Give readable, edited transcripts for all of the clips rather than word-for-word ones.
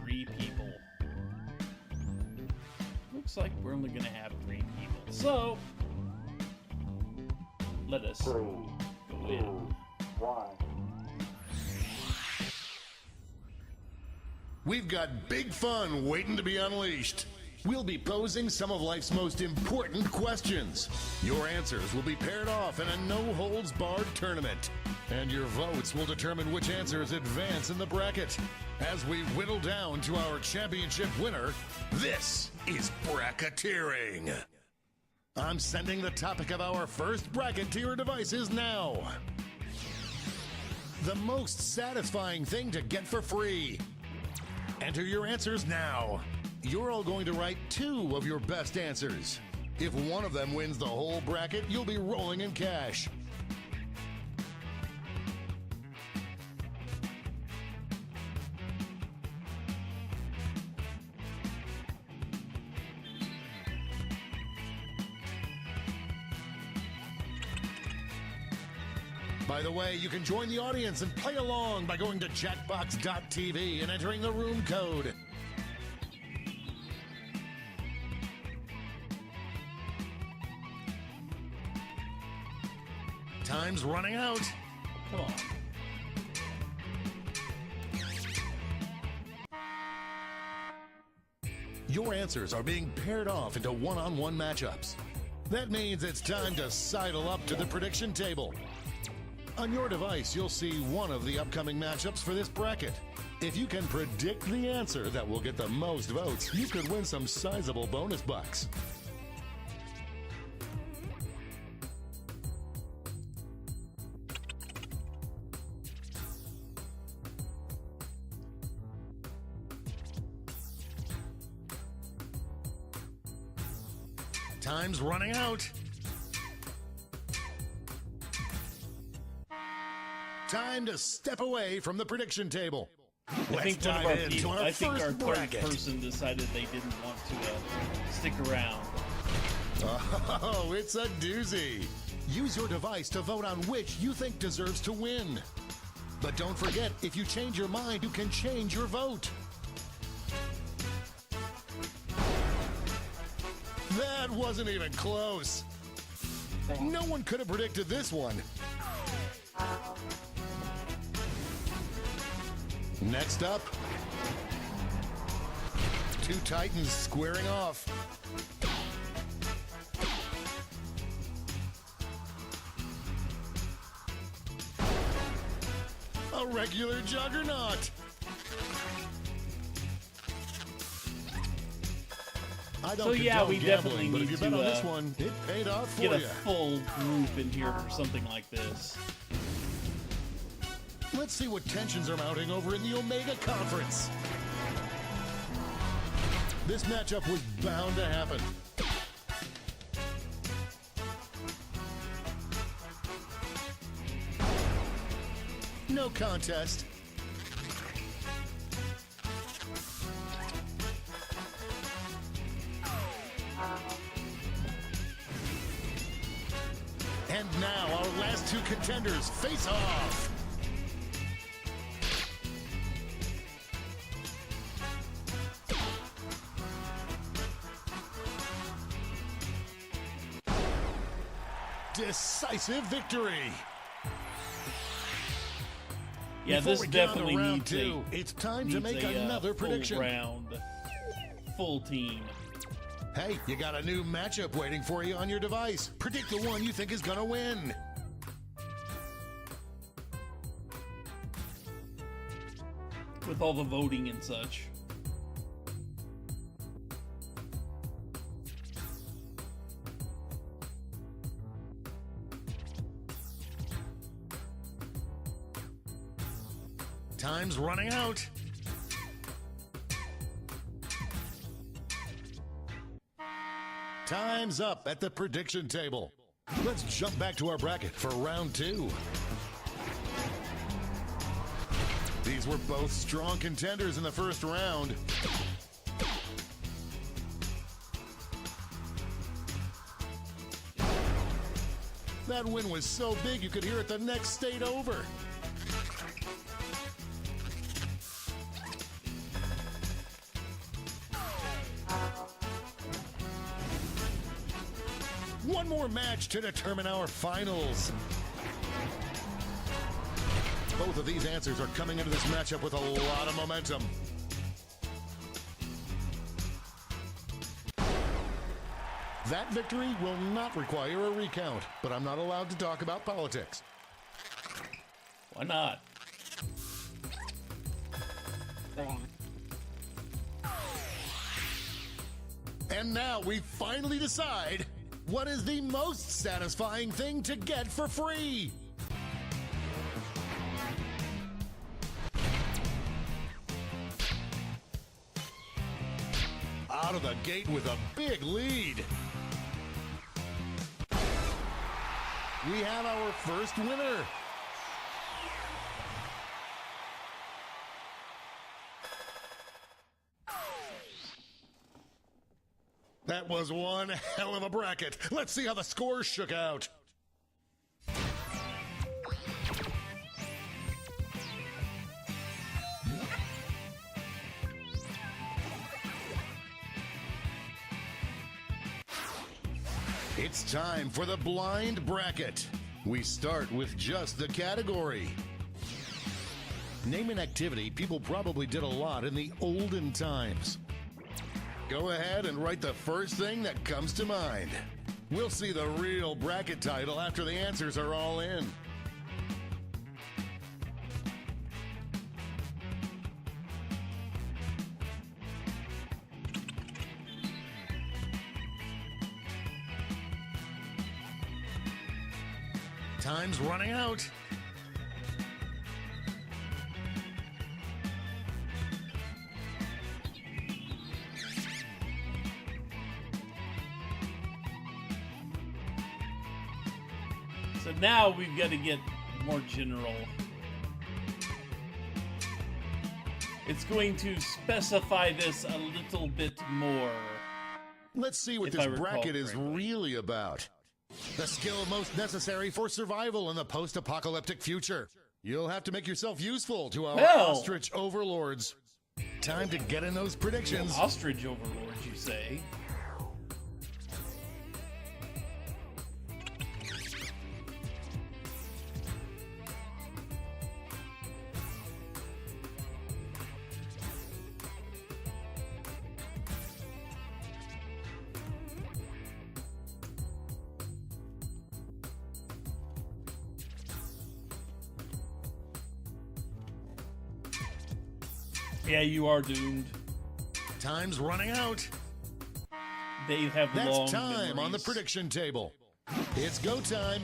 3 people. Looks like we're only gonna have 3 people. So, let us go in. We've got big fun waiting to be unleashed. We'll be posing some of life's most important questions. Your answers will be paired off in a no-holds-barred tournament. And your votes will determine which answers advance in the bracket. As we whittle down to our championship winner, this is Bracketeering. I'm sending the topic of our first Bracketeer devices now. The most satisfying thing to get for free. Enter your answers now. You're all going to write 2 of your best answers. If one of them wins the whole bracket, you'll be rolling in cash. By the way, you can join the audience and play along by going to Jackbox.tv and entering the room code. Time's running out. Come on. Your answers are being paired off into one-on-one matchups. That means it's time to sidle up to the prediction table. On your device, you'll see one of the upcoming matchups for this bracket. If you can predict the answer that will get the most votes, you could win some sizable bonus bucks. Time's running out. Time to step away from the prediction table. Let's dive into our first third bracket. person decided they didn't want to stick around. Oh, it's a doozy. Use your device to vote on which you think deserves to win. But don't forget, if you change your mind, you can change your vote. That wasn't even close. No one could have predicted this one. Next up, 2 Titans squaring off. A regular juggernaut. I don't we definitely but need if you to bet on this one, it paid off for get a you. full group in here for something like this. Let's see what tensions are mounting over in the Omega Conference. This matchup was bound to happen. No contest. And now our last 2 contenders face off. Decisive victory. Yeah, Before this we get on to definitely round needs 2, it's time to make another full prediction. round, full team. Hey, you got a new matchup waiting for you on your device. Predict the one you think is gonna win. With all the voting and such. Time's running out. Time's up at the prediction table. Let's jump back to our bracket for round 2. These were both strong contenders in the first round. That win was so big you could hear it the next state over. One more match to determine our finals. Both of these answers are coming into this matchup with a lot of momentum. That victory will not require a recount, but I'm not allowed to talk about politics. Why not? And now we finally decide what is the most satisfying thing to get for free. Out of the gate with a big lead. We have our first winner. That was one hell of a bracket. Let's see how the scores shook out. It's time for the blind bracket. We start with just the category. Name an activity people probably did a lot in the olden times. Go ahead and write the first thing that comes to mind. We'll see the real bracket title after the answers are all in. Time's running out. So now we've got to get more general. It's going to specify this a little bit more. Let's see what this bracket is really about. The skill most necessary for survival in the post-apocalyptic future. You'll have to make yourself useful to our ostrich overlords. Time to get in those predictions. Ostrich overlords, you say? Yeah, you are doomed. Time's running out. They have That's long time memories. on the prediction table. It's go time.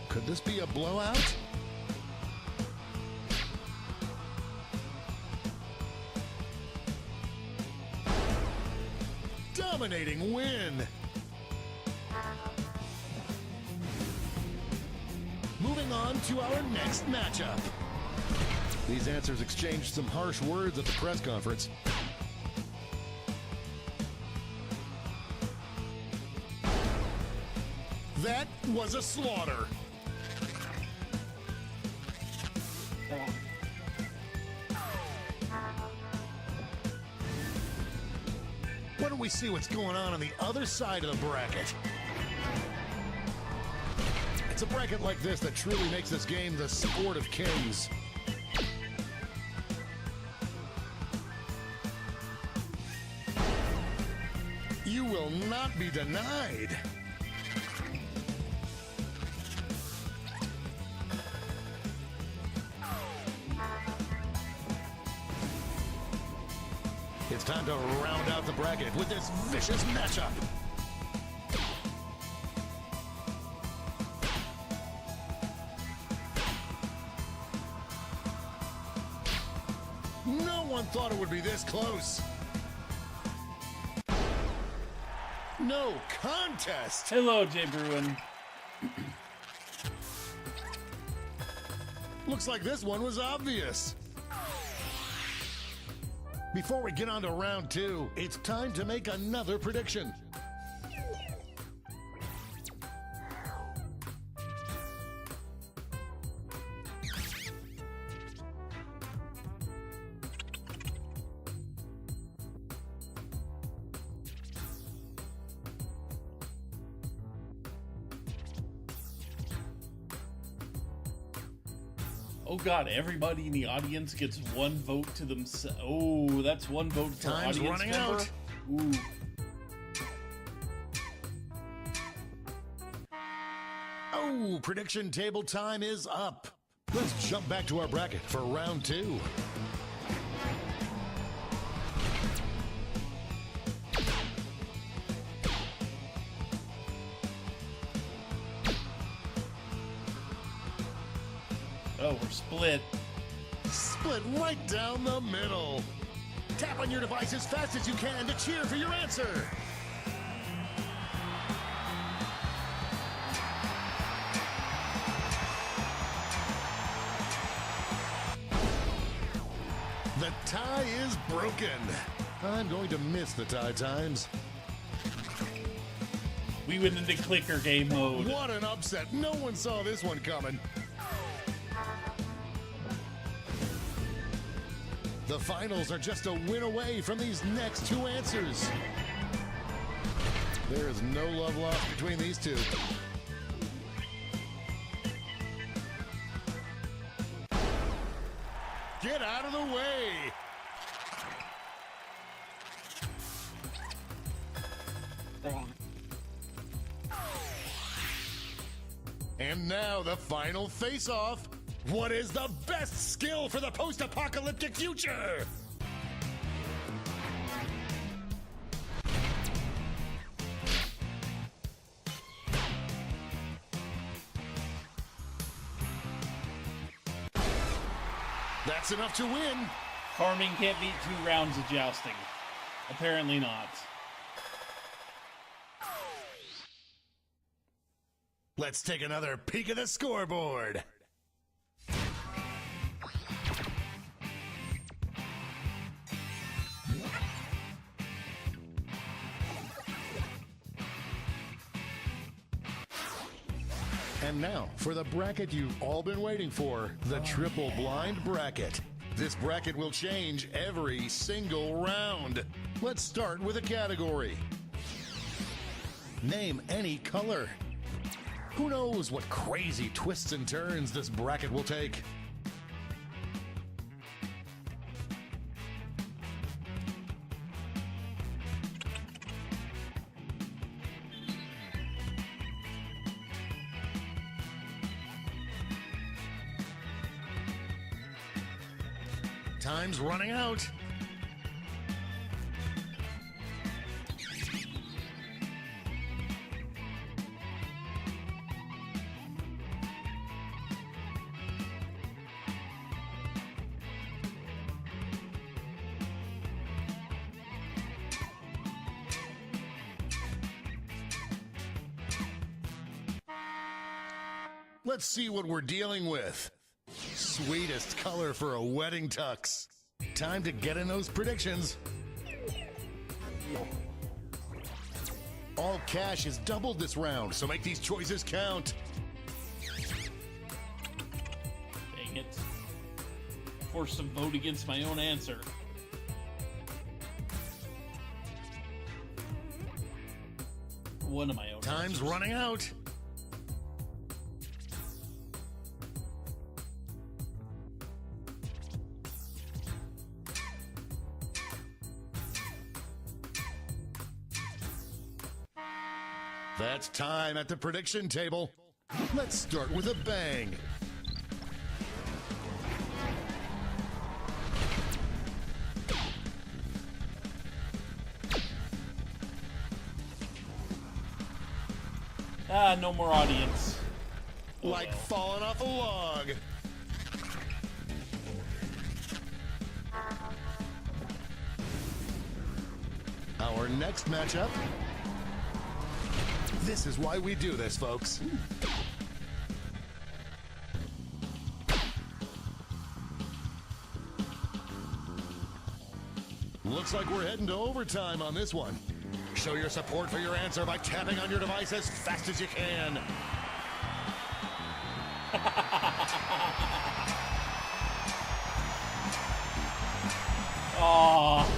Could this be a blowout? Dominating win. Moving on to our next matchup. These answers exchanged some harsh words at the press conference. That was a slaughter. Why don't we see what's going on the other side of the bracket? It's a bracket like this that truly makes this game the sport of kings. You will not be denied. It's time to round out the bracket with this vicious matchup. No one thought it would be this close. No contest. Hello, Jay Bruin. Looks like this one was obvious. Before we get on to round two, it's time to make another prediction. Oh god, everybody in the audience gets one vote to themselves. Oh, that's one vote for Time's audience running member. out. Ooh. Oh, prediction table time is up. Let's jump back to our bracket for round 2. Oh, we're split. Split right down the middle. Tap on your device as fast as you can to cheer for your answer. The tie is broken. I'm going to miss the tie times. We went into clicker game mode. What an upset. No one saw this one coming. The finals are just a win away from these next 2 answers. There is no love lost between these two. Get out of the way! And now the final face-off. What is the best skill for the post-apocalyptic future? That's enough to win. Farming can't beat 2 rounds of jousting. Apparently not. Let's take another peek at the scoreboard. And now, for the bracket you've all been waiting for, the triple blind bracket. This bracket will change every single round. Let's start with a category. Name any color. Who knows what crazy twists and turns this bracket will take? Time's running out. Let's see what we're dealing with. Sweetest color for a wedding tux. Time to get in those predictions. All cash is doubled this round, so make these choices count. Dang it. Forced to vote against my own answer. One of my own Time's answers. running out. That's time at the prediction table. Let's start with a bang. Ah, no more audience. Oh, Like well. falling off a log. Our next matchup. This is why we do this, folks. Looks like we're heading to overtime on this one. Show your support for your answer by tapping on your device as fast as you can. Aww.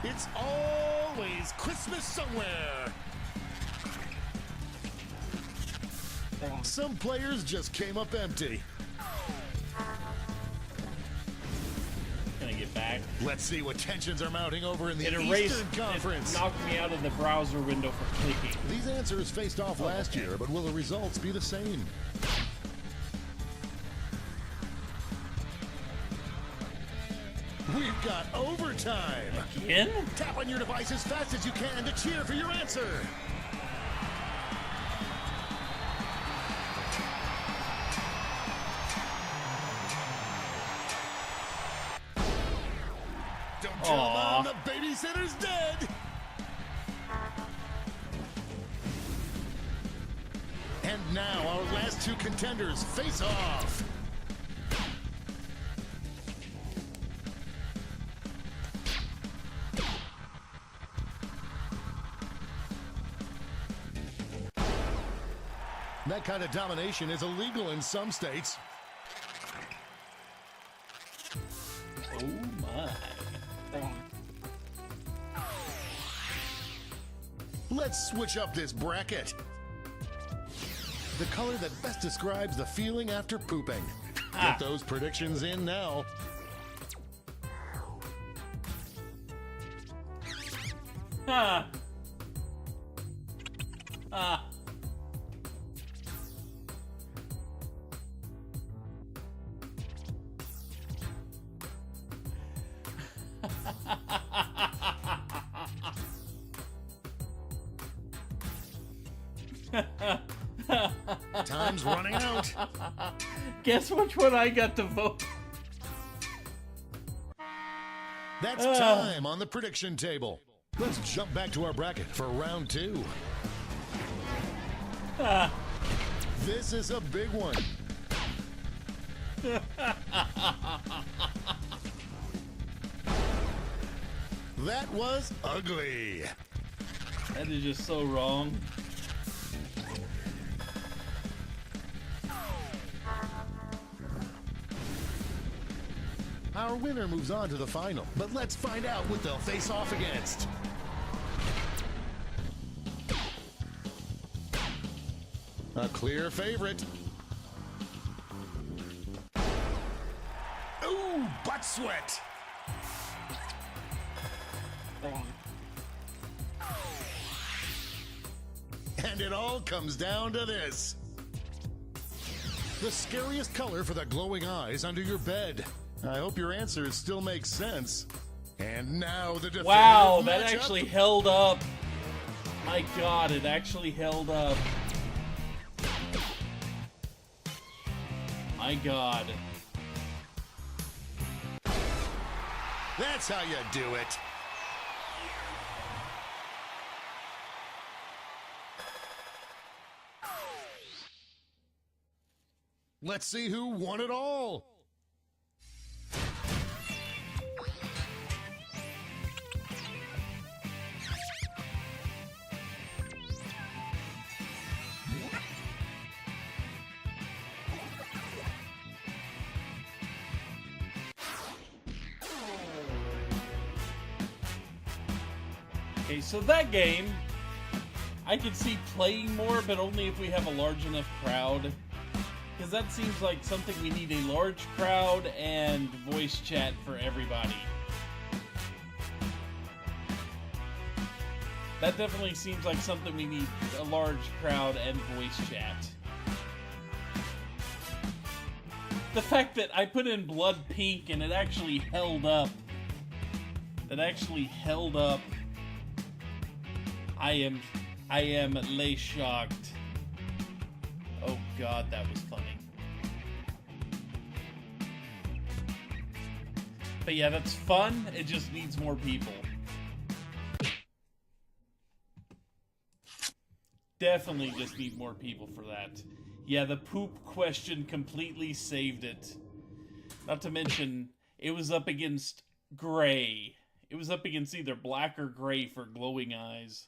It's always Christmas somewhere. Some players just came up empty. can I get back? Let's see what tensions are mounting over in the It erased, Eastern Conference. it knocked me out of the browser window for clicking. These answers faced off last year, but will the results be the same? We've got overtime. Again? Tap on your device as fast as you can to cheer for your answer. Don't tell Mom the babysitter's dead. And now our last two contenders face off. That kind of domination is illegal in some states. Oh my. Let's switch up this bracket. The color that best describes the feeling after pooping. Get those predictions in now. Ha. Ah. Time's running out. Guess which one I got to vote? That's time on the prediction table. Let's jump back to our bracket for round two. This is a big one. That was ugly. That is just so wrong. Our winner moves on to the final, but let's find out what they'll face off against. A clear favorite. Ooh, butt sweat. And it all comes down to this. The scariest color for the glowing eyes under your bed. I hope your answers still make sense. And now the definitive Wow, that matchup. actually held up. My God, it actually held up. My God. That's how you do it. Let's see who won it all. Okay, so that game, I could see playing more, but only if we have a large enough crowd. Because that seems like something we need a large crowd and voice chat for everybody. That definitely seems like something we need, a large crowd and voice chat. The fact that I put in blood pink and it actually held up. That actually held up. I am lay shocked. Oh God, that was funny. But yeah, that's fun. It just needs more people. Definitely just need more people for that. Yeah, the poop question completely saved it. Not to mention, it was up against gray. It was up against either black or gray for glowing eyes.